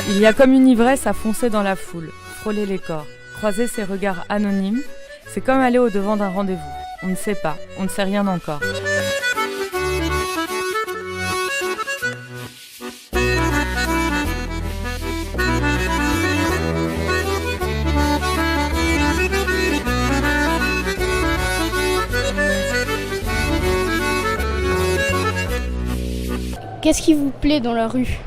Il y a comme une ivresse à foncer dans la foule, frôler les corps, croiser ces regards anonymes. C'est comme aller au-devant d'un rendez-vous. On ne sait pas, on ne sait rien encore. Qu'est-ce qui vous plaît dans la rue ?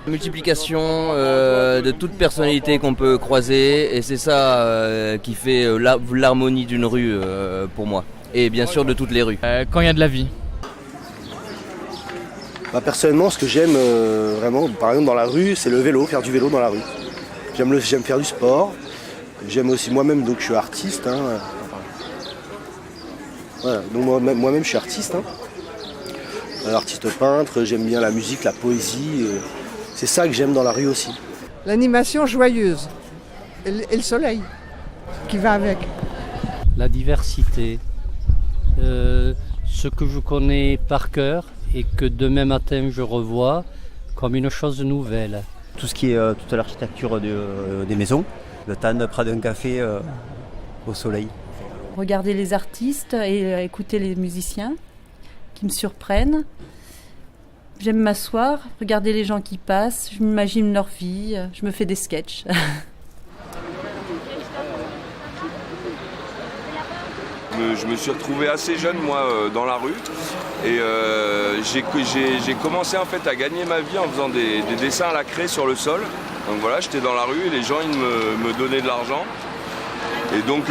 La multiplication de toute personnalité qu'on peut croiser, et c'est ça qui fait l'harmonie d'une rue pour moi, et bien sûr de toutes les rues. Quand il y a de la vie. Personnellement, ce que j'aime vraiment, par exemple dans la rue, c'est le vélo, faire du vélo dans la rue. J'aime faire du sport, j'aime aussi moi-même, donc je suis artiste. Voilà, donc moi-même je suis artiste. Artiste peintre, j'aime bien la musique, la poésie. C'est ça que j'aime dans la rue aussi. L'animation joyeuse et le soleil qui va avec. La diversité, ce que je connais par cœur et que demain matin je revois comme une chose nouvelle. Tout ce qui est toute l'architecture des maisons, le temps de prendre un café au soleil. Regarder les artistes et écouter les musiciens qui me surprennent. J'aime m'asseoir, regarder les gens qui passent, je m'imagine leur vie, je me fais des sketchs. Je me suis retrouvé assez jeune moi dans la rue et j'ai commencé en fait à gagner ma vie en faisant des dessins à la craie sur le sol. Donc voilà, j'étais dans la rue et les gens ils me donnaient de l'argent. Et donc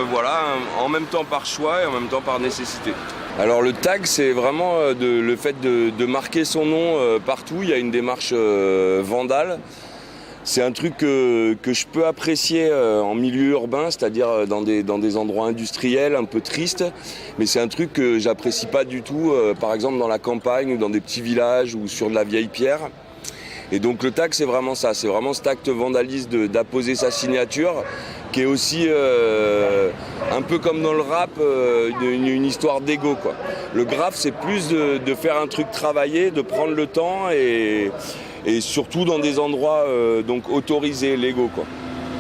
voilà, en même temps par choix et en même temps par nécessité. Alors le tag, c'est vraiment le fait de marquer son nom partout. Il y a une démarche vandale. C'est un truc que je peux apprécier en milieu urbain, c'est-à-dire dans des endroits industriels un peu tristes. Mais c'est un truc que j'apprécie pas du tout, par exemple dans la campagne ou dans des petits villages ou sur de la vieille pierre. Et donc le tag, c'est vraiment ça, c'est vraiment cet acte vandaliste d'apposer sa signature, qui est aussi un peu comme dans le rap, une histoire d'ego, quoi. Le graphe, c'est plus de faire un truc travaillé, de prendre le temps et surtout dans des endroits donc autorisés, légaux, quoi.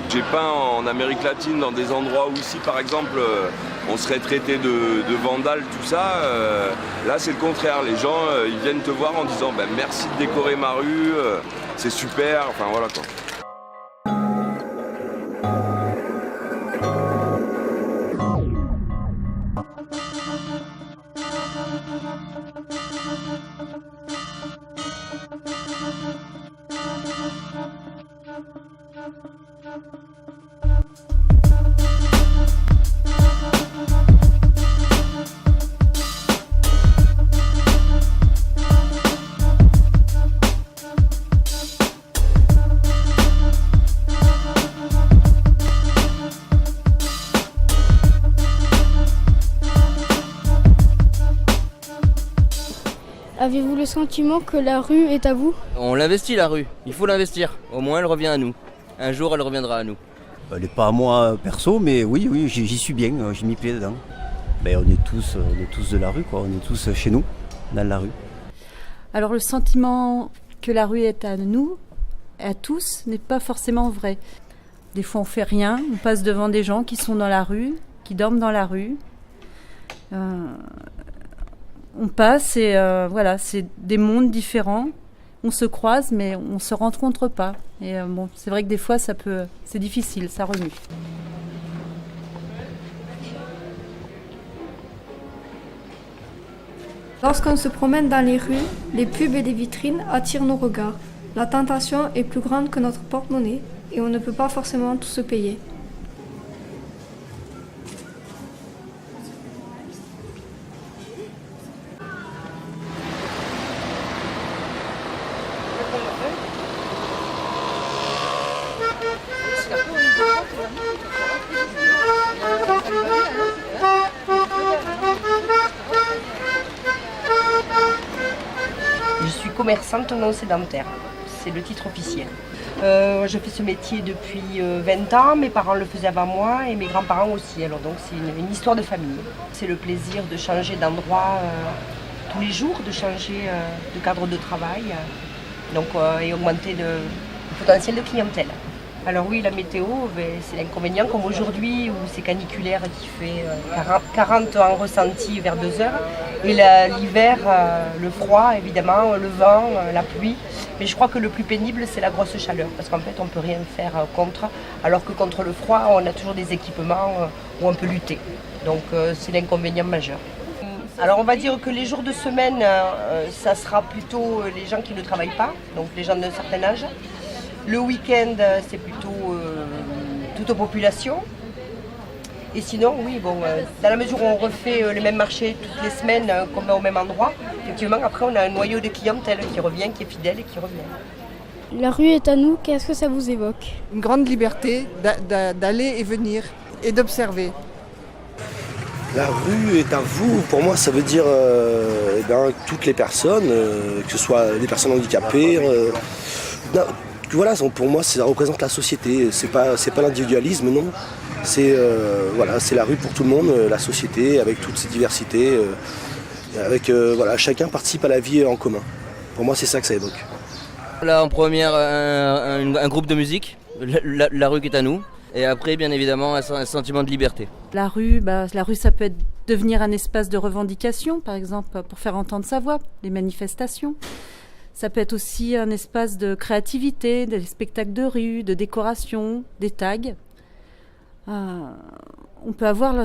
J'ai peint en Amérique latine dans des endroits où ici, par exemple, on serait traité de vandale, tout ça. Là, c'est le contraire. Les gens, ils viennent te voir en disant merci de décorer ma rue, c'est super, enfin voilà quoi. Avez-vous le sentiment que la rue est à vous ? On l'investit la rue, il faut l'investir, au moins elle revient à nous. Un jour elle reviendra à nous. Elle n'est pas à moi perso, mais oui, j'y suis bien, je m'y plais dedans. On est tous de la rue, quoi. On est tous chez nous, dans la rue. Alors le sentiment que la rue est à nous, à tous, n'est pas forcément vrai. Des fois on fait rien, on passe devant des gens qui sont dans la rue, qui dorment dans la rue. On passe et voilà, c'est des mondes différents. On se croise, mais on ne se rencontre pas. Et c'est vrai que des fois, c'est difficile, ça remue. Lorsqu'on se promène dans les rues, les pubs et les vitrines attirent nos regards. La tentation est plus grande que notre porte-monnaie et on ne peut pas forcément tout se payer. suis commerçante non sédentaire. C'est le titre officiel. Je fais ce métier depuis 20 ans, mes parents le faisaient avant moi et mes grands-parents aussi. Alors donc c'est une histoire de famille. C'est le plaisir de changer d'endroit tous les jours, de changer de cadre de travail et augmenter le potentiel de clientèle. Alors oui, la météo, c'est l'inconvénient comme aujourd'hui où c'est caniculaire qui fait 40 en ressenti vers 2 heures. Et l'hiver, le froid évidemment, le vent, la pluie. Mais je crois que le plus pénible c'est la grosse chaleur parce qu'en fait on ne peut rien faire contre. Alors que contre le froid on a toujours des équipements où on peut lutter. Donc c'est l'inconvénient majeur. Alors on va dire que les jours de semaine, ça sera plutôt les gens qui ne travaillent pas, donc les gens d'un certain âge. Le week-end, c'est plutôt toute population. Et sinon, oui, dans la mesure où on refait les mêmes marchés toutes les semaines, qu'on met au même endroit, effectivement, après, on a un noyau de clientèle qui revient, qui est fidèle et qui revient. La rue est à nous, qu'est-ce que ça vous évoque? Une grande liberté d'aller et venir et d'observer. La rue est à vous, pour moi ça veut dire toutes les personnes, que ce soit des personnes handicapées. Voilà, pour moi ça représente la société, c'est pas l'individualisme, non. C'est la rue pour tout le monde, la société avec toutes ses diversités, chacun participe à la vie en commun. Pour moi c'est ça que ça évoque. Là en première un groupe de musique, la rue qui est à nous. Et après, bien évidemment, un sentiment de liberté. La rue, ça peut devenir un espace de revendication, par exemple, pour faire entendre sa voix, les manifestations. Ça peut être aussi un espace de créativité, des spectacles de rue, de décoration, des tags. On peut avoir...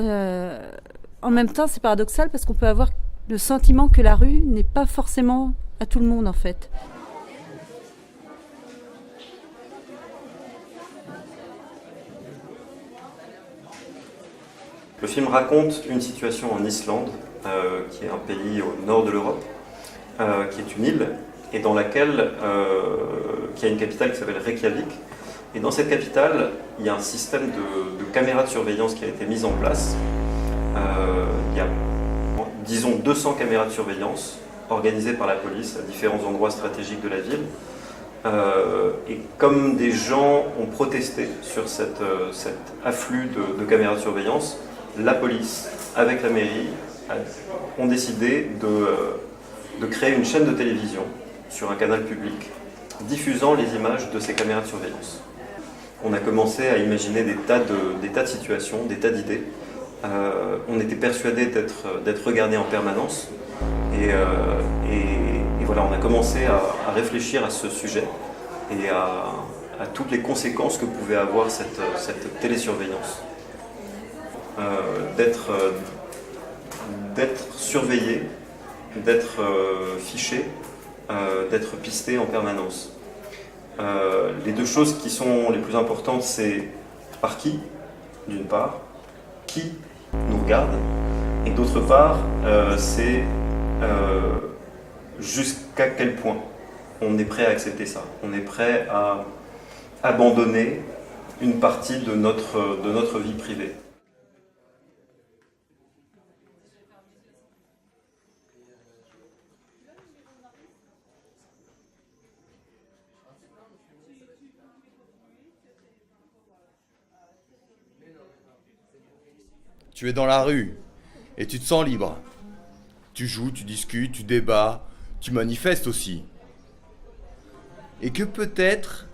En même temps, c'est paradoxal parce qu'on peut avoir le sentiment que la rue n'est pas forcément à tout le monde, en fait. Le film raconte une situation en Islande, qui est un pays au nord de l'Europe, qui est une île, et dans laquelle, qui a une capitale qui s'appelle Reykjavik. Et dans cette capitale, il y a un système de caméras de surveillance qui a été mis en place. Il y a, disons, 200 caméras de surveillance organisées par la police à différents endroits stratégiques de la ville. Et comme des gens ont protesté sur cet afflux de caméras de surveillance, la police, avec la mairie, ont décidé de créer une chaîne de télévision sur un canal public, diffusant les images de ces caméras de surveillance. On a commencé à imaginer des tas de situations, des tas d'idées. On était persuadé d'être regardé en permanence. Et voilà, on a commencé à réfléchir à ce sujet et à toutes les conséquences que pouvait avoir cette télésurveillance. D'être surveillé, d'être fiché, d'être pisté en permanence. Les deux choses qui sont les plus importantes, c'est par qui, d'une part, qui nous regarde, et d'autre part, c'est jusqu'à quel point on est prêt à accepter ça. On est prêt à abandonner une partie de notre vie privée. Tu es dans la rue et tu te sens libre. Tu joues, tu discutes, tu débats, tu manifestes aussi. Et que peut-être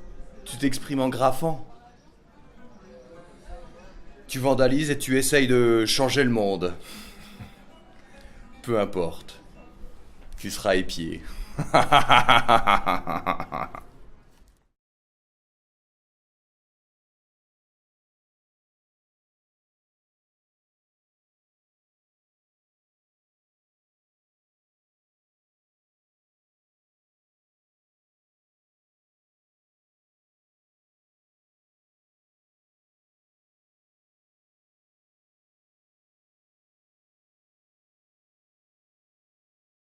tu t'exprimes en graffant. Tu vandalises et tu essayes de changer le monde. Peu importe. Tu seras épié.